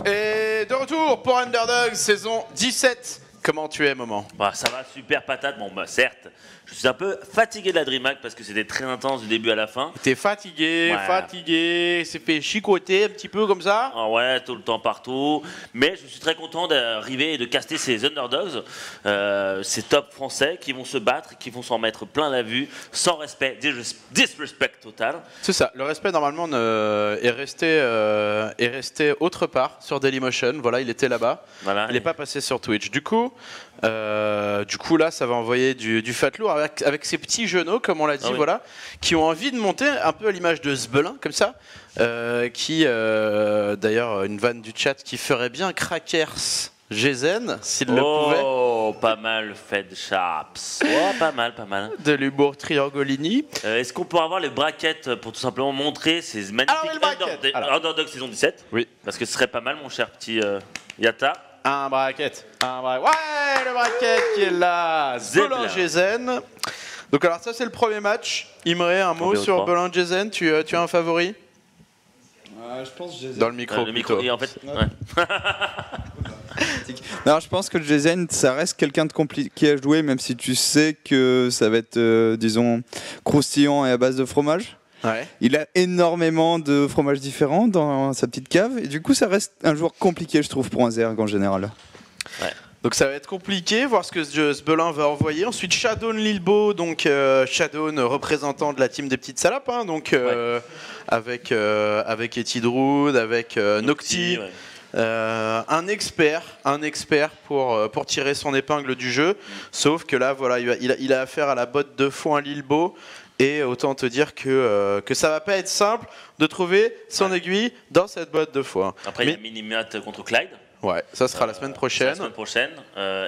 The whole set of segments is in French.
Et de retour pour Underdogs saison 17. Comment tu es, Moment? Bah, ça va, super patate. Bon, bah, certes, je suis un peu fatigué de la DreamHack parce que c'était très intense du début à la fin. T'es fatigué, Ouais. fatigué, c'est fait chicoter un petit peu comme ça. Ah ouais, tout le temps partout. Mais je suis très content d'arriver et de caster ces Underdogs, ces top français qui vont se battre, qui vont s'en mettre plein la vue, sans respect, disrespect total. C'est ça, le respect normalement est resté autre part sur Dailymotion. Voilà, il était là-bas. Voilà. Il n'est pas passé sur Twitch. Du coup, là, ça va envoyer du fat lourd avec ces petits genoux, comme on l'a dit, Ah oui. voilà, qui ont envie de monter un peu à l'image de Zbelin, comme ça. D'ailleurs, une vanne du chat qui ferait bien Crackers Gezen, s'il le pouvait. Oh, pas mal, Fed Sharps. Oh, pas mal, pas mal. De l'humour Triangolini. Est-ce qu'on pourra avoir les brackets pour tout simplement montrer ces magnifiques Ah oui, le bracket. Alors. Underdogs saison 17? Oui. Parce que ce serait pas mal, mon cher petit Yata. Un bracket. Ouais, le bracket qui est là. Zebla. Zbelin Gezen. Donc alors ça c'est le premier match. Imre, un mot BO3. sur Zbelin Gezen. Tu as un favori? Je pense que Dans le micro. Le micro, plutôt. et en fait, Ouais. ouais. Non, je pense que Jason, ça reste quelqu'un de compliqué à jouer, même si tu sais que ça va être, disons, croustillant et à base de fromage. Ouais. Il a énormément de fromages différents dans sa petite cave, et du coup, ça reste un joueur compliqué, je trouve, pour un Zerg en général. Donc ça va être compliqué, voir ce que Zbelin va envoyer. Ensuite Shadowne Lilbo, donc Shadowne représentant de la team des petites salopes, hein, donc avec Etidroud, avec Nocti. Ouais. Un expert pour tirer son épingle du jeu. Sauf que là, voilà, il a affaire à la botte de foin Lilbo. Et autant te dire que ça va pas être simple de trouver son aiguille dans cette botte de foin. Après, il y a Minimat contre Clyde. Ouais, ça sera la semaine prochaine. La semaine prochaine.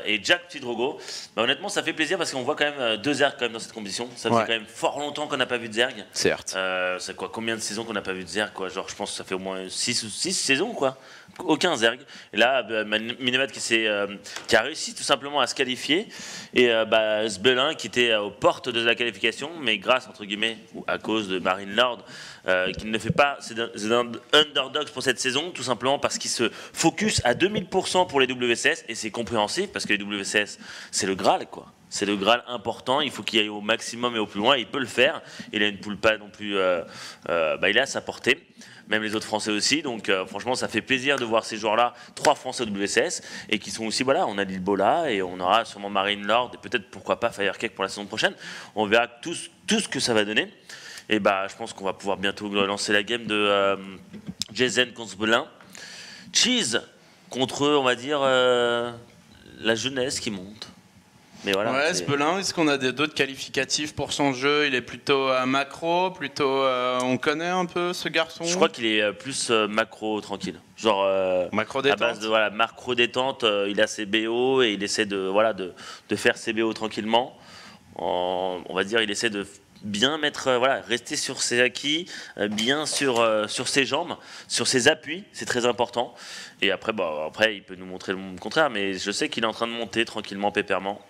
Et Jack Tidrogo. Bah, honnêtement, ça fait plaisir parce qu'on voit quand même deux Zerg quand même dans cette compétition. Ça fait Ouais. quand même fort longtemps qu'on n'a pas vu de Zerg. Certes. C'est quoi, combien de saisons qu'on n'a pas vu de Zerg quoi? Genre, je pense que ça fait au moins 6 saisons quoi. Aucun Zerg. Et là, Minimat qui a réussi tout simplement à se qualifier. Et Zbelin qui était aux portes de la qualification, mais grâce, entre guillemets, ou à cause de Marine Lord, qui ne fait pas ses underdogs pour cette saison, tout simplement parce qu'il se focus à 2000% pour les WCS. Et c'est compréhensif parce que les WCS, c'est le Graal quoi. C'est le Graal important, il faut qu'il aille au maximum et au plus loin, il peut le faire. Il a une poule pas non plus, il est à sa portée, même les autres Français aussi. Donc franchement, ça fait plaisir de voir ces joueurs-là, 3 Français au WCS, et qui sont aussi, voilà, on a Lilbo là, et on aura sûrement Marine Lord, et peut-être pourquoi pas Firecake pour la saison prochaine. On verra tout ce que ça va donner. Et je pense qu'on va pouvoir bientôt lancer la game de Jason contre Zbelin. Cheese contre, on va dire, la jeunesse qui monte. Mais voilà, Ouais, Zbelin, est-ce qu'on a d'autres qualificatifs pour son jeu? Il est plutôt macro, plutôt. On connaît un peu ce garçon? je crois qu'il est plus macro tranquille. Genre Macro à détente. base de macro détente, il a ses BO et il essaie de faire ses BO tranquillement. On va dire, il essaie de bien mettre, rester sur ses acquis, bien sur ses jambes, sur ses appuis, c'est très important. Et après, il peut nous montrer le contraire, mais je sais qu'il est en train de monter tranquillement, pépèrement.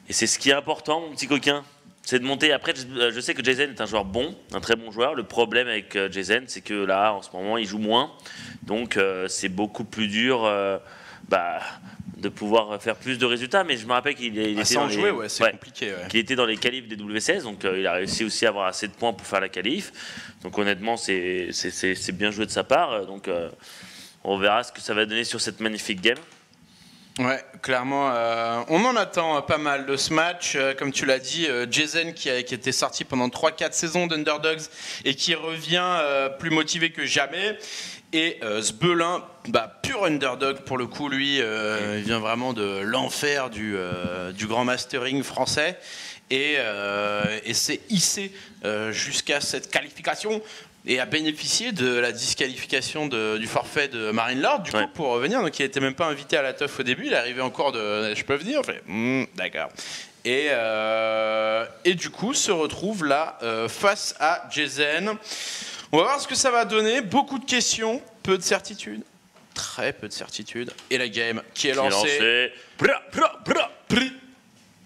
Et c'est ce qui est important, mon petit coquin, c'est de monter. Après, je sais que Jason est un joueur bon, un très bon joueur. Le problème avec Jason, c'est que là, en ce moment, il joue moins. Donc, c'est beaucoup plus dur de pouvoir faire plus de résultats. Mais je me rappelle qu'il était Sans dans jouer, les... c'est compliqué. Ouais. qu'il était dans les qualifs des WCS. Donc, il a réussi aussi à avoir assez de points pour faire la qualif. Donc, honnêtement, c'est bien joué de sa part. Donc, on verra ce que ça va donner sur cette magnifique game. Ouais, clairement, on en attend pas mal de ce match. Comme tu l'as dit, Jason qui était sorti pendant 3-4 saisons d'Underdogs et qui revient plus motivé que jamais. Et Zbelin, pur underdog pour le coup, lui, il vient vraiment de l'enfer du grand mastering français. Et s'est hissé jusqu'à cette qualification. Et a bénéficié de la disqualification du forfait de Marine Lord, du coup, pour revenir. Donc, il n'était même pas invité à la teuf au début. Il est arrivé encore de « je peux venir ?» D'accord. Et du coup, se retrouve là face à Jason. On va voir ce que ça va donner. Beaucoup de questions, peu de certitudes. Très peu de certitudes. Et la game qui est lancée.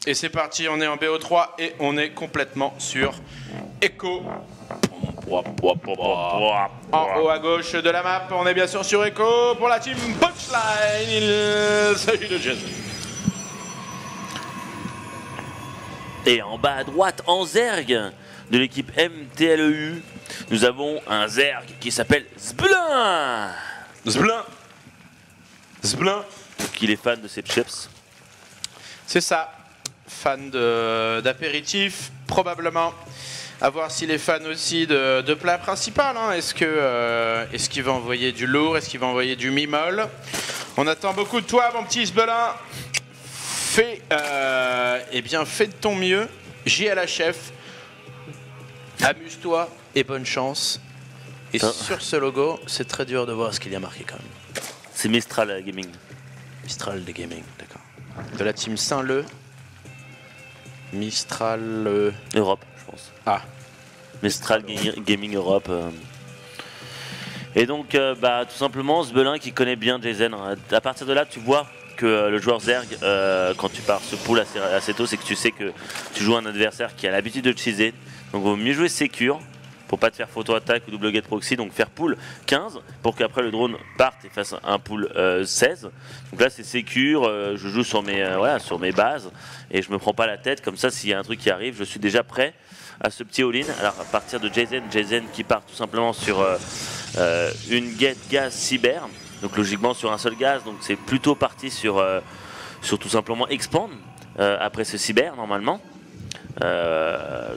Et c'est parti, on est en BO3 et on est complètement sur Echo. En haut à gauche de la map, on est bien sûr sur Echo pour la team Punchline. Il s'agit de Jason. Et en bas à droite, en Zerg de l'équipe MTLEU, nous avons un Zerg qui s'appelle Zblin. Zblin. Qu'il est fan de ses chips. C'est ça. Fan d'apéritif, probablement. À voir s'il est fan aussi de plat principal. Hein. Est-ce qu'il va envoyer du lourd? Est-ce qu'il va envoyer du mi-molle? On attend beaucoup de toi, mon petit Zbelin. Fais de ton mieux. JLHF. Amuse-toi et bonne chance. Et sur ce logo, c'est très dur de voir ce qu'il y a marqué quand même. C'est Mistral Gaming. Mistral de Gaming, d'accord. De la team Saint-Leu. Mistral... Europe, je pense. Ah. Mistral Gaming Europe. Et donc, tout simplement, Zbelin qui connaît bien Jason. À partir de là, tu vois que le joueur Zerg, quand tu pars ce pool assez tôt, c'est que tu sais que tu joues un adversaire qui a l'habitude de teaser. Donc, il vaut mieux jouer secure pour pas te faire photo attaque ou double gate proxy, donc faire pool 15 pour qu'après le drone parte et fasse un pool 16. Donc là c'est secure, je joue sur mes bases et je me prends pas la tête, comme ça s'il y a un truc qui arrive, je suis déjà prêt à ce petit all-in. Alors à partir de Jason qui part tout simplement sur une gate gaz cyber, donc logiquement sur un seul gaz, donc c'est plutôt parti sur tout simplement expand après ce cyber normalement.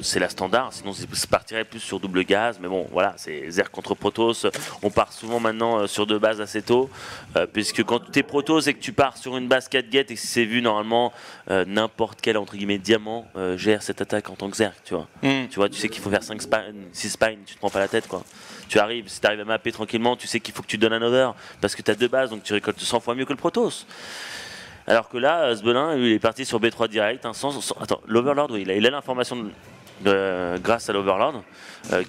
C'est la standard, sinon ça partirait plus sur double gaz, mais bon voilà, c'est Zerg contre Protoss, on part souvent maintenant sur deux bases assez tôt, puisque quand tu es Protoss et que tu pars sur une base 4 gate et que c'est vu normalement, n'importe quel entre guillemets diamant gère cette attaque en tant que Zerg, tu vois. Tu vois, tu sais qu'il faut faire 5 spines, 6 spines, tu te prends pas la tête quoi. Tu arrives, si tu arrives à mapper tranquillement, tu sais qu'il faut que tu donnes un over, parce que tu as deux bases, donc tu récoltes 100 fois mieux que le Protoss. Alors que là, Zbelin, il est parti sur B3 direct. Attends, l'Overlord, oui, il a l'information grâce à l'Overlord,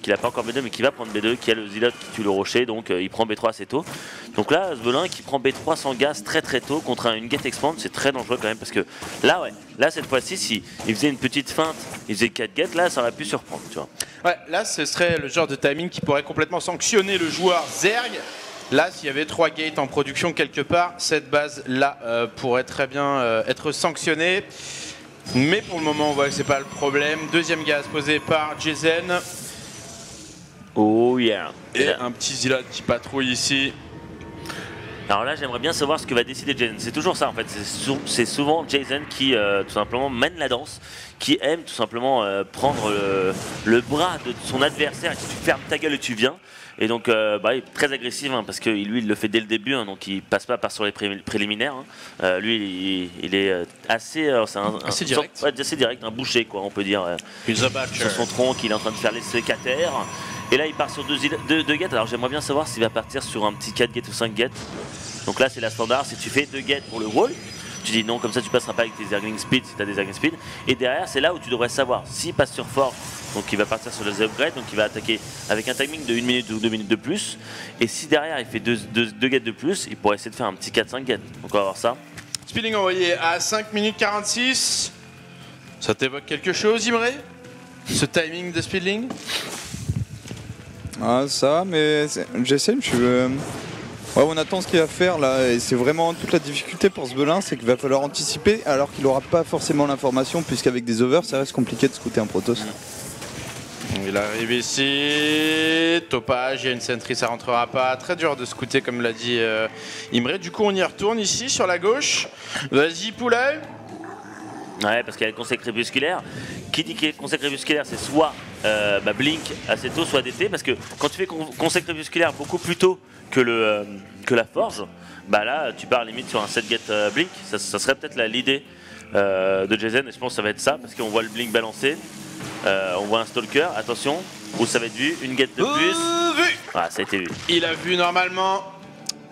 qu'il n'a pas encore B2, mais qui va prendre B2, qui a le Zilot qui tue le rocher, donc il prend B3 assez tôt. Donc là, Zbelin qui prend B3 sans gaz très très tôt contre une gate expand, c'est très dangereux quand même, parce que là cette fois-ci, si il faisait une petite feinte, il faisait 4 gates, là ça aurait pu surprendre, tu vois. Ouais, là ce serait le genre de timing qui pourrait complètement sanctionner le joueur Zerg. Là, s'il y avait 3 gates en production quelque part, cette base-là pourrait très bien être sanctionnée. Mais pour le moment, on voit que c'est pas le problème. Deuxième gaz posé par Jason. Oh yeah. Et un petit Zilot qui patrouille ici. Alors là, j'aimerais bien savoir ce que va décider Jason. C'est toujours ça en fait. C'est souvent Jason qui tout simplement mène la danse, qui aime tout simplement prendre le bras de son adversaire et qui tu fermes ta gueule et tu viens. Et donc, il est très agressif hein, parce que lui, il le fait dès le début, hein, donc il passe pas par sur les préliminaires. Hein. Lui, il est assez, assez direct. Assez direct, un boucher quoi, on peut dire. Sur son tronc, il est en train de faire les sécataires. Et là, il part sur deux gates. Alors, j'aimerais bien savoir s'il va partir sur un petit 4 gates ou 5 gates. Donc là, c'est la standard. Si tu fais 2 gates pour le wall, tu dis non, comme ça, tu passeras pas avec tes Zergling Speed si tu as des Zergling Speed. Et derrière, c'est là où tu devrais savoir s'il passe sur Forge. Donc il va partir sur les upgrades, donc il va attaquer avec un timing de 1 minute ou 2 minutes de plus. Et si derrière il fait 2 gates de plus, il pourrait essayer de faire un petit 4-5 gates. Donc on va voir ça. Speeding envoyé à 5 minutes 46. Ça t'évoque quelque chose, Imre? Ce timing de Speedling? Ah ça, mais j'essaie, ouais, on attend ce qu'il va faire là, et c'est vraiment toute la difficulté pour Zbelin, c'est qu'il va falloir anticiper alors qu'il n'aura pas forcément l'information, puisqu'avec des overs, ça reste compliqué de scouter un Protoss. Il arrive ici, topage, il y a une sentry, ça rentrera pas. Très dur de scouter comme l'a dit Imre. Du coup on y retourne ici sur la gauche. Vas-y poulet. Ouais, parce qu'il y a le conseil crépusculaire. Qui dit qu'il y a le conseil crépusculaire, c'est soit Blink assez tôt, soit DT. Parce que quand tu fais conseil crépusculaire beaucoup plus tôt que la forge, bah là tu pars limite sur un 7 gate Blink. Ça serait peut-être l'idée de Jason, et je pense que ça va être ça, parce qu'on voit le Blink balancer. On voit un stalker, attention, où ça va être vu, une gate de plus. Vu. Ah, ça a été vu. Il a vu normalement.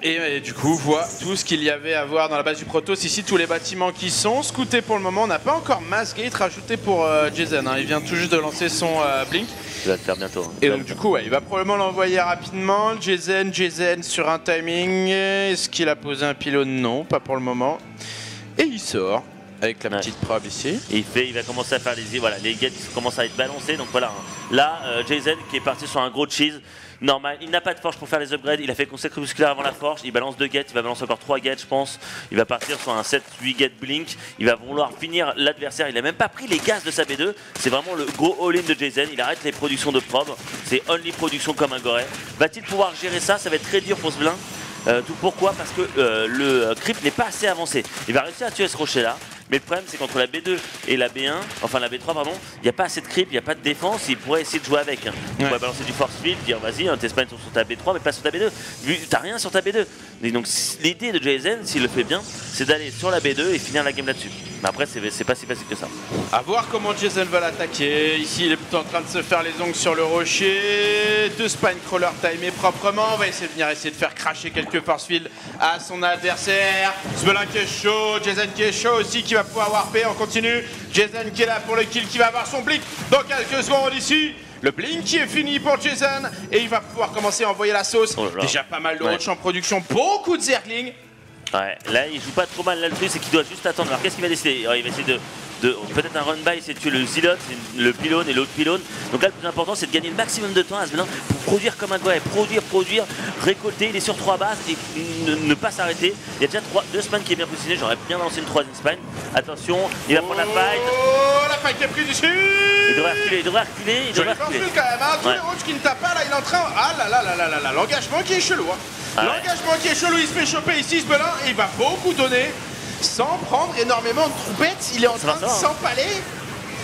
Et du coup, voit tout ce qu'il y avait à voir dans la base du Protoss. Ici, tous les bâtiments qui sont scoutés pour le moment. On n'a pas encore Mass Gate rajouté pour Jason. Hein. Il vient tout juste de lancer son Blink. Il va le faire bientôt. Hein. Et donc, du coup, ouais, il va probablement l'envoyer rapidement. Jason sur un timing. Est-ce qu'il a posé un pylône? Non, pas pour le moment. Et il sort. Avec la petite probe ici. Et il va commencer à faire les gates commencent à être balancés. Donc voilà, là, Jason qui est parti sur un gros cheese. Normal, il n'a pas de forge pour faire les upgrades, il a fait conseil musculaire avant la forge, il balance 2 gates, il va balancer encore 3 gates je pense, il va partir sur un 7-8 gates blink, il va vouloir finir l'adversaire, il a même pas pris les gaz de sa B2, c'est vraiment le gros all-in de Jason, il arrête les productions de probe, c'est only production comme un goré. Va-t-il pouvoir gérer ça? Ça va être très dur pour Sbelin. Tout pourquoi? Parce que le creep n'est pas assez avancé, il va réussir à tuer ce rocher là. Mais le problème, c'est qu'entre la B2 et la B1, enfin la B3, pardon, il n'y a pas assez de creep, il n'y a pas de défense, il pourrait essayer de jouer avec. Il pourrait balancer du force field, dire vas-y, tes spines sont sur ta B3, mais pas sur ta B2. Vu t'as rien sur ta B2. Et donc l'idée de Jason, s'il le fait bien, c'est d'aller sur la B2 et finir la game là-dessus. Mais après, c'est pas si facile que ça. À voir comment Jason va l'attaquer. Ici, il est plutôt en train de se faire les ongles sur le rocher. 2 spine crawlers timés proprement. On va essayer de faire cracher quelques force field à son adversaire. Sbelin qui est chaud, Jason qui est chaud aussi, qui va pouvoir warper. On continue. Jason qui est là pour le kill, qui va avoir son blink dans quelques secondes ici. Le blink qui est fini pour Jason. Et il va pouvoir commencer à envoyer la sauce. Déjà pas mal de roach en production. Beaucoup de zerglings. Ouais, là il joue pas trop mal, là le truc c'est qu'il doit juste attendre. Alors qu'est-ce qu'il va décider? Il va essayer de peut-être un run by, c'est de tuer le Zilot, le pylône et l'autre pylône. Donc là le plus important c'est de gagner le maximum de temps à Sbelin pour produire comme un goy, produire, récolter. Il est sur 3 bases et ne pas s'arrêter. Il y a déjà 2 spines qui est bien positionné, j'aurais bien lancé une 3e spine. Attention, il va prendre la fight. Oh, la fight qui est prise ici. Il devrait reculer. Quand même, hein. Tous les roachs qui ne tapent pas là, il est en train. Ah là, l'engagement qui est chelou. Hein. L'engagement qui est chelou, il se fait choper ici, Sbelin, et il va beaucoup donner sans prendre énormément de troupettes. Il est en train de s'empaler.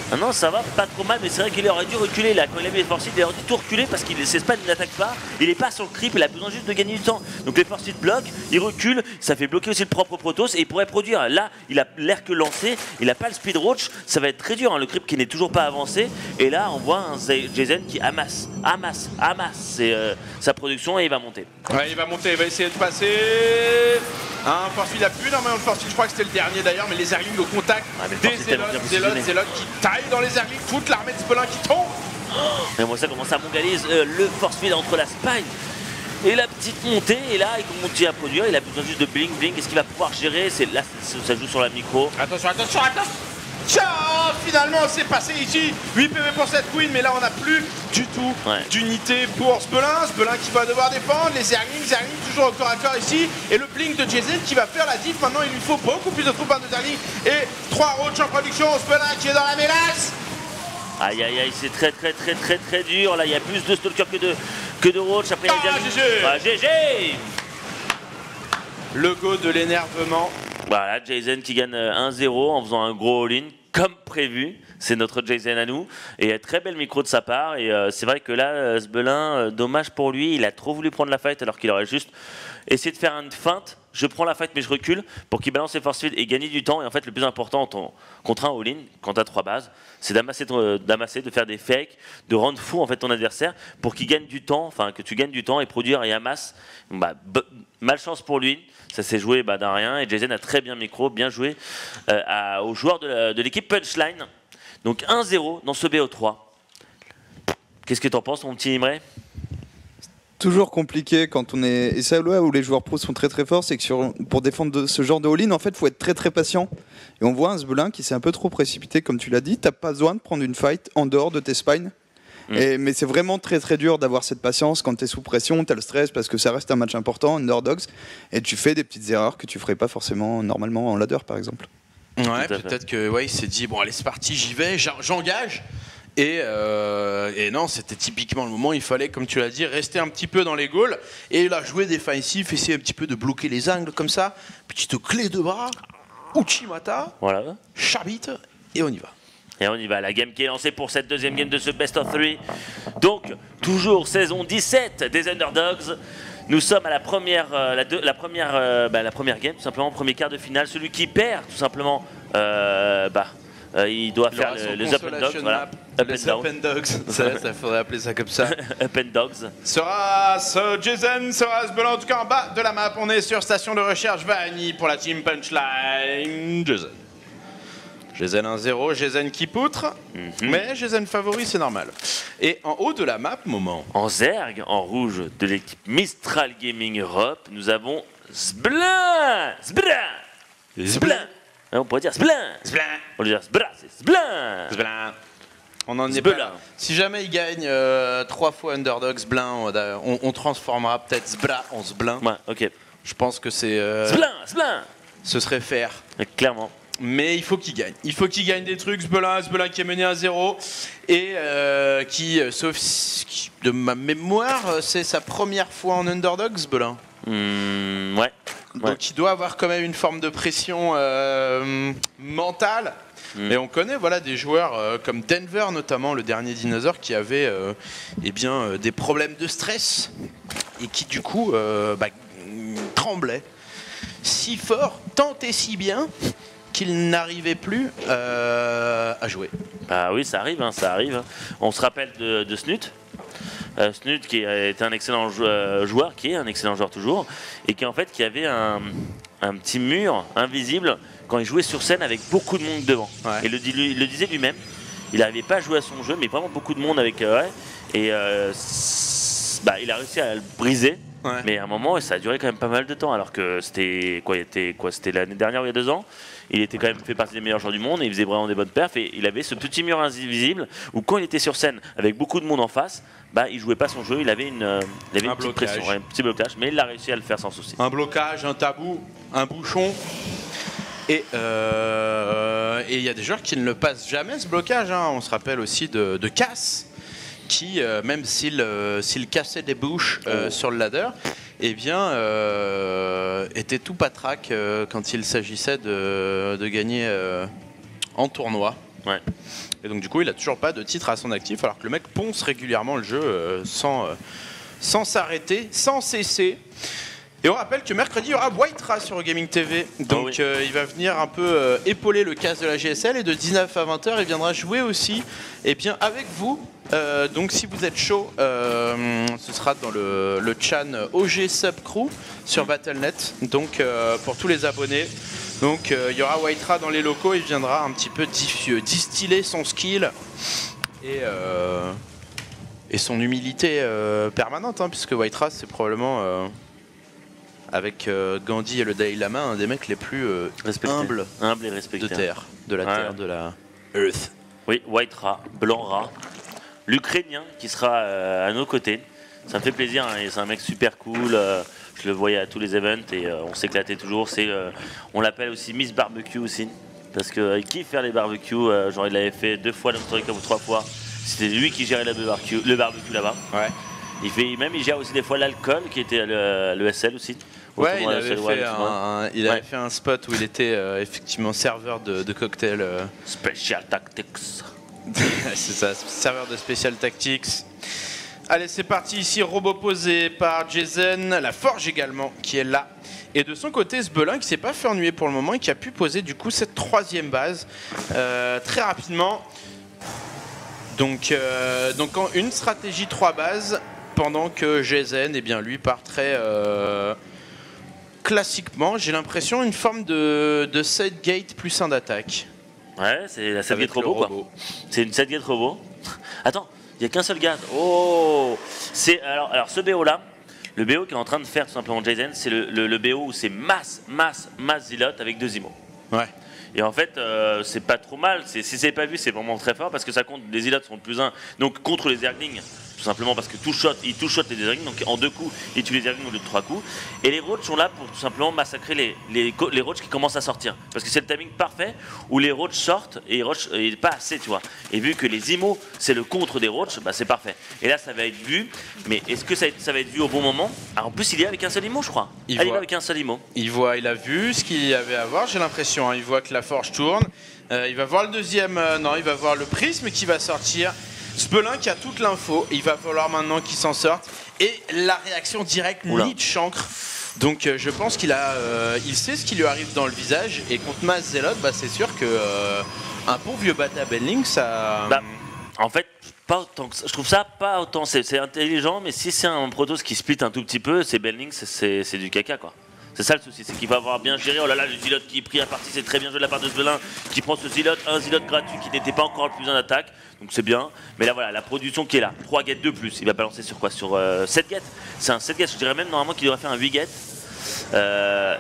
Ah non, ça va pas trop mal, mais c'est vrai qu'il aurait dû reculer là. Quand il avait les forces, il aurait dû tout reculer parce que ses spams n'attaquent pas. Il est pas sur le creep, il a besoin juste de gagner du temps. Donc les forces bloquent, il recule, ça fait bloquer aussi le propre Protoss et il pourrait produire. Là, il a l'air que lancé, il a pas le speed roach, ça va être très dur. Hein, le creep qui n'est toujours pas avancé. Et là, on voit un Jason qui amasse sa production et il va monter. Ouais, il va monter, il va essayer de passer. Un force field, il a plus énormément de force field, je crois que c'était le dernier d'ailleurs, mais les zerglings au contact des Zélotes qui taillent dans les zerglings, toute l'armée de Sbelin qui tombe. Mais moi ça commence à mongalise le force field entre la spine et la petite montée, et là il continue à produire, il a besoin juste de blink, est-ce qu'il va pouvoir gérer? Là ça joue sur la micro. Attention. Ciao, finalement c'est passé ici, 8 PV pour cette queen, mais là on n'a plus du tout d'unité pour Sbelin qui va devoir défendre, les zerglings toujours au corps à corps ici, et le blink de Jason qui va faire la diff. Maintenant il lui faut beaucoup plus de troupes de zerglings, et 3 roachs en production, Sbelin qui est dans la mélasse. Aïe, c'est très dur, là il y a plus de stalkers que de roach, après GG. Le go de l'énervement. Voilà, Jason qui gagne 1-0 en faisant un gros all-in, comme prévu. C'est notre Jason à nous. Et très belle micro de sa part. Et c'est vrai que là, Sbelin, dommage pour lui, il a trop voulu prendre la fight alors qu'il aurait juste essayé de faire une feinte. Je prends la fight mais je recule pour qu'il balance ses force field et gagner du temps. Et en fait, le plus important contre un all-in, quand tu as 3 bases, c'est d'amasser, de faire des fakes, de rendre fou en fait ton adversaire pour qu'il gagne du temps, enfin que tu gagnes du temps et produire et amasse. Malchance pour lui. Ça s'est joué d'un rien et Jason a très bien micro, bien joué aux joueurs de l'équipe Punchline. Donc 1-0 dans ce BO3. Qu'est-ce que t'en penses, mon petit Imre? Toujours compliqué quand on est. Et c'est là où les joueurs pros sont très forts, c'est que pour défendre ce genre de all-in, en fait, il faut être très patient. Et on voit un Sbelin qui s'est un peu trop précipité, comme tu l'as dit. T'as pas besoin de prendre une fight en dehors de tes spines. Mais c'est vraiment très dur d'avoir cette patience quand tu es sous pression, tu as le stress parce que ça reste un match important, Underdogs, et tu fais des petites erreurs que tu ferais pas forcément normalement en ladder par exemple. Ouais, peut-être que il s'est dit bon allez c'est parti, j'y vais, j'engage. Et non, c'était typiquement le moment, il fallait, comme tu l'as dit, rester un petit peu dans les goals et là jouer défensif, essayer un petit peu de bloquer les angles comme ça, petite clé de bras, Uchimata, voilà. Chabit, et on y va. Et on y va, la game qui est lancée pour cette deuxième game de ce Best of 3. Donc, toujours saison 17 des Underdogs. Nous sommes à la première game, tout simplement, premier quart de finale. Celui qui perd, tout simplement, il doit faire les Up and Dogs. Voilà. Les Up and Dogs, ça faudrait appeler ça comme ça. Up and Dogs. Sera Jason, sera Sbelin, en tout cas en bas de la map. On est sur station de recherche Vani pour la team Punchline. Jason 1-0, Jason qui poutre, mais Jason favori, c'est normal. Et en haut de la map, moment. En Zerg, en rouge de l'équipe Mistral Gaming Europe, nous avons Sbelin. On pourrait dire Sblin. Sblin. On peut dire Sbra, c'est Sblin. Sblin. On en est Sblin. pas là. Si jamais il gagne 3 fois underdog, Sblin, on transformera peut-être Sbra en Sblin. Ouais, ok. Je pense que c'est. Sblin, Sblin. Ce serait faire. Clairement. Mais il faut qu'il gagne. Il faut qu'il gagne des trucs. Sbelin qui est mené à 0 et qui, sauf si, de ma mémoire, c'est sa première fois en underdog, Sbelin. Ouais. Donc il doit avoir quand même une forme de pression mentale. Et on connaît voilà, des joueurs comme Denver, notamment le dernier dinosaure, qui avait des problèmes de stress et qui du coup tremblait si fort, tant et si bien qu'il n'arrivait plus à jouer. Bah oui, ça arrive, ça arrive. On se rappelle de Snut. Snut qui était un excellent joueur, qui est un excellent joueur toujours, et qui avait un petit mur invisible quand il jouait sur scène avec beaucoup de monde devant. Ouais. Et il le disait lui-même, il n'arrivait pas à jouer à son jeu, mais vraiment beaucoup de monde avec... il a réussi à le briser. Ouais. Mais à un moment, ça a duré quand même pas mal de temps, alors que c'était l'année dernière ou il y a 2 ans. Il était quand même fait partie des meilleurs joueurs du monde et il faisait vraiment des bonnes perfs. Et il avait ce petit mur invisible où quand il était sur scène avec beaucoup de monde en face, il jouait pas son jeu. Il avait une petite pression, un petit blocage, mais il a réussi à le faire sans souci. Un blocage, un tabou, un bouchon. Et il y a des joueurs qui ne le passent jamais ce blocage. Hein. On se rappelle aussi de Cass, qui, même s'il cassait des bouches sur le ladder, était tout patraque quand il s'agissait de gagner en tournoi. Ouais. Et donc du coup, il a toujours pas de titre à son actif, alors que le mec ponce régulièrement le jeu sans s'arrêter, sans cesser. Et on rappelle que mercredi, il y aura Whitera sur Gaming TV. Donc il va venir un peu épauler le cast de la GSL, et de 19 à 20h, il viendra jouer aussi avec vous. Donc si vous êtes chaud, ce sera dans le chan OG Subcrew sur Battle.net. Donc pour tous les abonnés. Donc il y aura Whitera dans les locaux, il viendra un petit peu distiller son skill et son humilité permanente, hein, puisque Whitera c'est probablement avec Gandhi et le Dalai Lama un des mecs les plus humbles et respectés, de terre, de la terre, de la Earth. Oui, Whitera, blanc rat, l'Ukrainien qui sera à nos côtés. Ça me fait plaisir, hein, c'est un mec super cool. Je le voyais à tous les events et on s'éclatait toujours. On l'appelle aussi Miss Barbecue aussi, parce qu'il kiffe faire les barbecues. Genre il l'avait fait 2 fois dans Costa Rica ou 3 fois. C'était lui qui gérait le barbecue là-bas. Ouais. Il gère aussi des fois l'alcool, qui était à l'ESL aussi. Ouais, il avait fait un spot où il était effectivement serveur de cocktail. Special Tactics. C'est ça, serveur de Special Tactics. Allez, c'est parti. Ici, robot posé par Jason, la Forge également qui est là. Et de son côté, Sbelin qui s'est pas fait ennuyer pour le moment et qui a pu poser du coup cette 3e base très rapidement. Donc en une stratégie 3 bases, pendant que Jason, lui part très classiquement, j'ai l'impression, une forme de set gate plus 1 d'attaque. Ouais, c'est la set gate robot quoi. C'est une set gate robot. Attends, il n'y a qu'un seul gars. Oh, alors ce BO là, le BO qui est en train de faire tout simplement Jason, c'est le BO où c'est masse Zilot avec 2 IMO. Ouais. Et en fait, c'est pas trop mal. Si c'est pas vu, c'est vraiment très fort parce que ça compte. Les Zilots sont plus 1. Donc contre les Zerglings, tout simplement parce que il two-shot les Zerglings. Donc en 2 coups, il tue les Zerglings au lieu de 3 coups. Et les Roach sont là pour tout simplement massacrer les Roach qui commencent à sortir. Parce que c'est le timing parfait où les Roach sortent et Roach pas assez, tu vois. Et vu que les IMO, c'est le contre des Roach, c'est parfait. Et là, ça va être vu. Mais est-ce que ça va être vu au bon moment? En plus, il est avec un seul IMO, je crois. Il est avec un seul IMO. Il a vu ce qu'il y avait à voir, j'ai l'impression. Hein. Il voit que la Forge tourne. Il va voir le deuxième. Il va voir le prisme qui va sortir. Sbelin qui a toute l'info. Il va falloir maintenant qu'il s'en sorte. Et la réaction directe, nid de chancre. Donc je pense qu'il sait ce qui lui arrive dans le visage. Et contre Mas Zelot, c'est sûr que un bon vieux Bata Benling, ça. En fait, pas autant que ça. Je trouve ça pas autant. C'est intelligent, mais si c'est un Protoss qui split un tout petit peu, c'est Benling, c'est du caca quoi. C'est ça le souci, c'est qu'il va avoir bien géré. Oh là là, le Zilot qui est pris à partie, c'est très bien joué de la part de Sbelin, qui prend ce Zilot, un Zilot gratuit qui n'était pas encore le plus en attaque, donc c'est bien. Mais là voilà, la production qui est là, 3 gates de plus, il va balancer sur quoi? Sur 7 gates. C'est un 7 gates, je dirais même normalement qu'il devrait faire un 8 gates.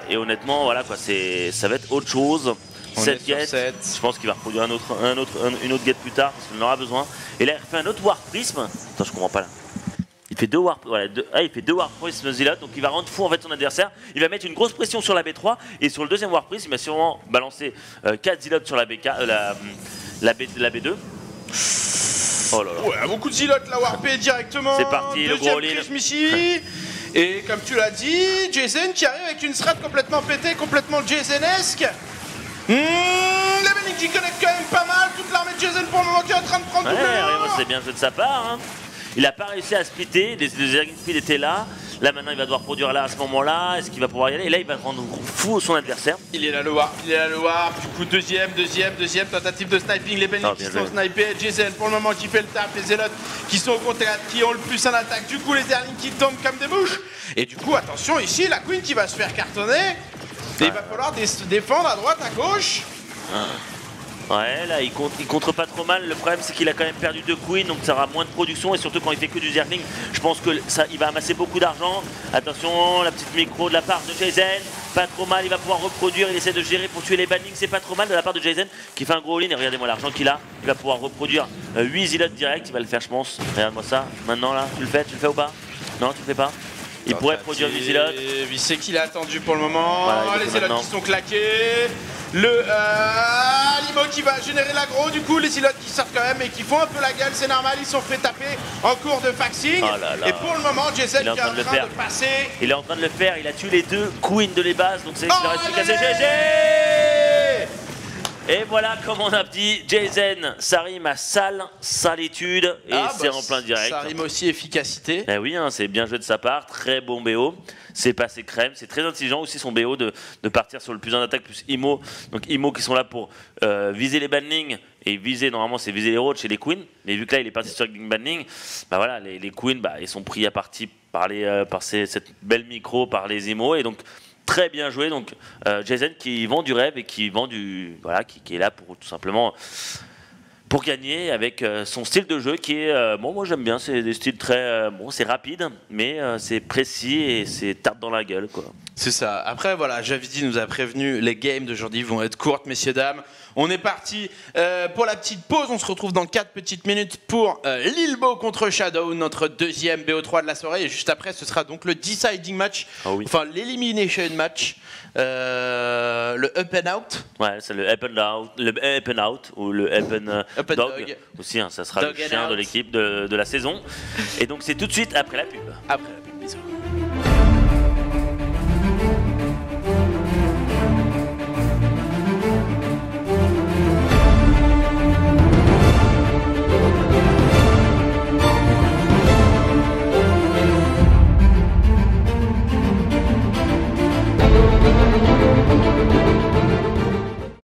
Et honnêtement, voilà quoi, ça va être autre chose. On 7 est sur gates. 7. Je pense qu'il va reproduire une autre gate plus tard parce qu'il en aura besoin. Et là, il refait un autre Warp Prism. Attends, je comprends pas là. Il fait deux Warp Prism Zealot, donc il va rendre fou en fait son adversaire. Il va mettre une grosse pression sur la B3 et sur le deuxième Warp Prism, il va sûrement balancer 4 Zealots sur la B2. Oh là là. Ouais, beaucoup de zilotes la warpé directement. C'est parti, le gros all-in. Prism ici. Et comme tu l'as dit, Jason qui arrive avec une strat complètement pétée, complètement Jason-esque. Les Benning qui connectent quand même pas mal. Toute l'armée de Jason pour le moment qui est en train de prendre double. C'est bien joué de sa part. Hein. Il n'a pas réussi à splitter, les Zerging Speed étaient là. Là maintenant il va devoir produire là à ce moment-là. Est-ce qu'il va pouvoir y aller? Et là il va rendre fou son adversaire. Il est là le warp. Du coup deuxième tentative de sniping. Les Benning qui sont snipés. Jason pour le moment qui fait le tap. Les Zealots qui sont au contact, qui ont le plus en attaque. Du coup les Zerlings qui tombent comme des mouches. Et du coup attention ici la Queen qui va se faire cartonner. Et il va falloir défendre à droite, à gauche. Ouais, là il contre pas trop mal. Le problème c'est qu'il a quand même perdu 2 queens, donc ça aura moins de production et surtout quand il fait que du Zergling, je pense que ça, il va amasser beaucoup d'argent. Attention, la petite micro de la part de Jason, pas trop mal, il va pouvoir reproduire, il essaie de gérer pour tuer les bannings, c'est pas trop mal de la part de Jason qui fait un gros all-in et regardez-moi l'argent qu'il a, il va pouvoir reproduire 8 Zealots direct, il va le faire je pense. Regarde-moi ça, maintenant là, tu le fais ou pas? Non, tu le fais pas? Il pourrait produire 8 Zealots. Il sait qu'il est attendu pour le moment. Voilà, les Zealots qui sont claqués. Le Limo qui va générer l'aggro. Du coup, les Zealots qui sortent quand même et qui font un peu la gueule. C'est normal, ils sont fait taper en cours de faxing. Et pour le moment, Jason qui est en train de passer. Il est en train de le faire. Il a tué les 2 queens de les bases. Donc c'est réussi à casser GG. Et voilà, comme on a dit, Jason, ça rime à sale, solitude, et c'est en plein direct. Ça rime aussi efficacité. Eh oui, hein, c'est bien joué de sa part, très bon BO. C'est passé crème, c'est très intelligent aussi son BO de partir sur le plus en attaque, plus IMO. Donc IMO qui sont là pour viser les banlings, et viser, normalement c'est viser les roads chez les queens. Mais vu que là il est parti sur le banling, bah voilà, les queens, bah, ils sont pris à partie par cette belle micro, par les IMO, et donc très bien joué, donc Jason qui vend du rêve et qui vend qui est là pour tout simplement pour gagner avec son style de jeu qui est bon, moi j'aime bien, c'est des styles très bon, c'est rapide mais c'est précis et c'est tarte dans la gueule quoi. C'est ça. Après voilà, Javidi nous a prévenu, les games d'aujourd'hui vont être courtes messieurs dames. On est parti pour la petite pause, on se retrouve dans 4 petites minutes pour Lilbo contre Shadow, notre deuxième BO3 de la soirée, et juste après ce sera donc le deciding match, enfin l'elimination match, le up and out. Ouais, c'est le up and out ou le up and dog aussi, hein, ça sera le chien de l'équipe de la saison, et donc c'est tout de suite après la pub. Après la pub.